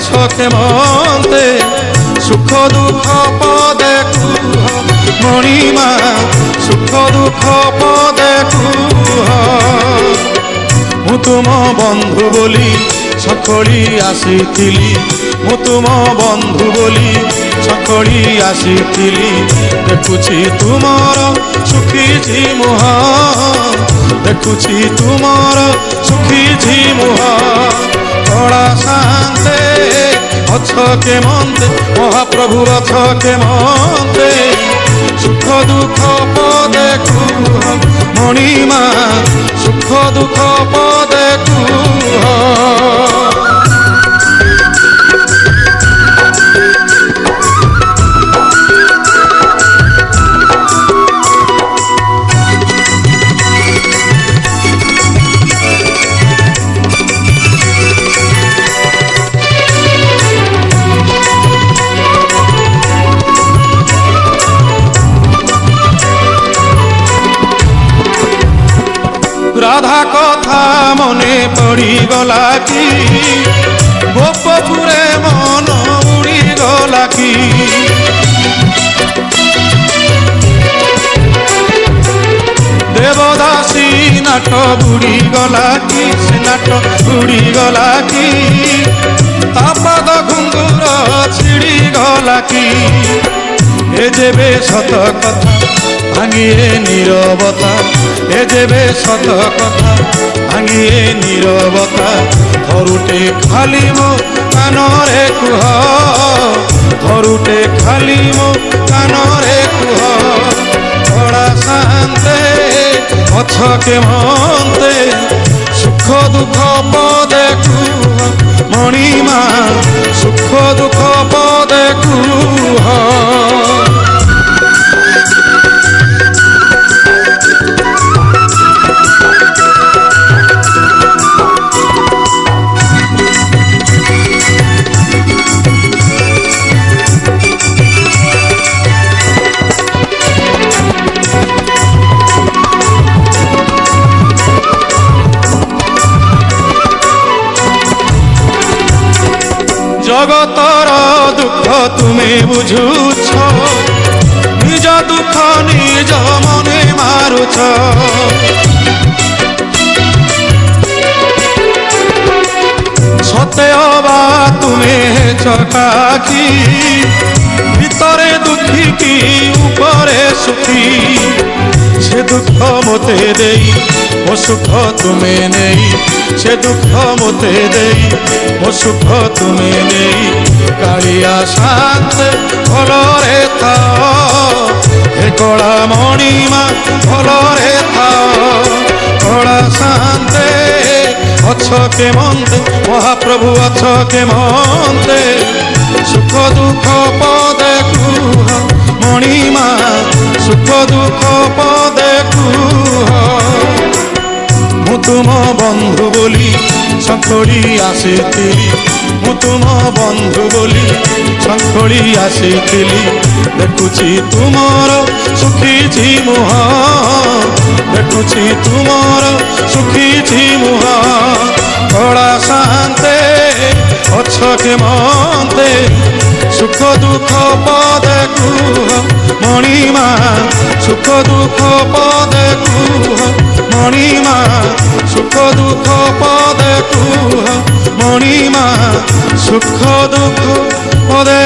ଅଛକେ ମନ୍ତେ ସୁଖ ଦୁଃଖ ପଦେ କୁହ ମଣିମା ସୁଖ ଦୁଃଖ ପଦେ କୁହ। ମୁଁ ତୁମ ବନ୍ଧୁ ବୋଲି ସଖଳି ଆସିଥିଲି, ମୁଁ ତୁମ ବନ୍ଧୁ ବୋଲି ସଖଳି ଆସିଥିଲି। ଦେଖୁଛି ତୁମର ଶୁଖିଛି ମୁହଁ, ଦେଖୁଛି ତୁମର ଶୁଖିଛି ମୁହଁ। କଳା ଶାନ୍ତେ ଅଛକେ ମନ୍ତେ ମହାପ୍ରଭୁ ଅଛକେ ମନ୍ତେ ସୁଖ ଦୁଃଖ ପଦେ କୁହ ମଣିମା ସୁଖ ଦୁଃଖ ପଦେ କୁହ। রাধা কথা মনে পড়িগলা কি, গোপপুরে মন উড়িগলা কি। দেবদাসী নাট বুড়িগলা কি, সে নাট বুড়িগলা কি। তাপাদ ঘুঙ্গুর ছিড়িগলা কি। এ যেবে সত কথা ভাঙিয়ে নীরবতা, এ যেবে সত কথা ভাঙিয়ে নীরবতা। ধরুটে খালি মো কানরে কুহ, ধরুটে খালি মো কানরে কুহ। কড়া শান্তে অছকে মন্তে সুখ দুঃখ পদে কুহ মণিমা সুখ দুঃখ পদে কুহ। জগতর দুঃখ তুমি বুঝুছ, নিজ দুঃখ নিজ মনে মারুছ। সতে অবা তুমি চকাকি, ভিতরে দুঃখী কি উপরে সুখী। সে দুঃখ মতে দেই ও সুখ তুমি নেই, সে দুঃখ মতে দেই ও সুখ তুমি নেই। কালিয়া শান্তে ভলরে থাও, হে কলা মণিমা ভলরে থাও। কলা শান্তে অছকে মন্তে মহাপ্রভু অছকে মন্তে সুখ দুঃখ পদে কুহ মণিমা সুখ দুঃখ পদে কুহ। ମୁଁ ତୁମ ବନ୍ଧୁ ବୋଲି ସଖଳି ଆସିଥିଲି, ମୁଁ ତୁମ ବନ୍ଧୁ ବୋଲି ସଖଳି ଆସିଥିଲି। ଦେଖୁଛି ତୁମର ଶୁଖିଛି ମୁହଁ, ଦେଖୁଛି ତୁମର ଶୁଖିଛି ମୁହଁ। କଳା ଶାନ୍ତେ ଅଛକେ ମନ୍ତେ ସୁଖ ଦୁଃଖ ପଦେ କୁହ ମଣିମା ସୁଖ ଦୁଃଖ ପଦେ କୁହ ମଣିମା ସୁଖ ଦୁଃଖ ପଦେ କୁହ ମଣିମା ସୁଖ ଦୁଃଖ ପଦେ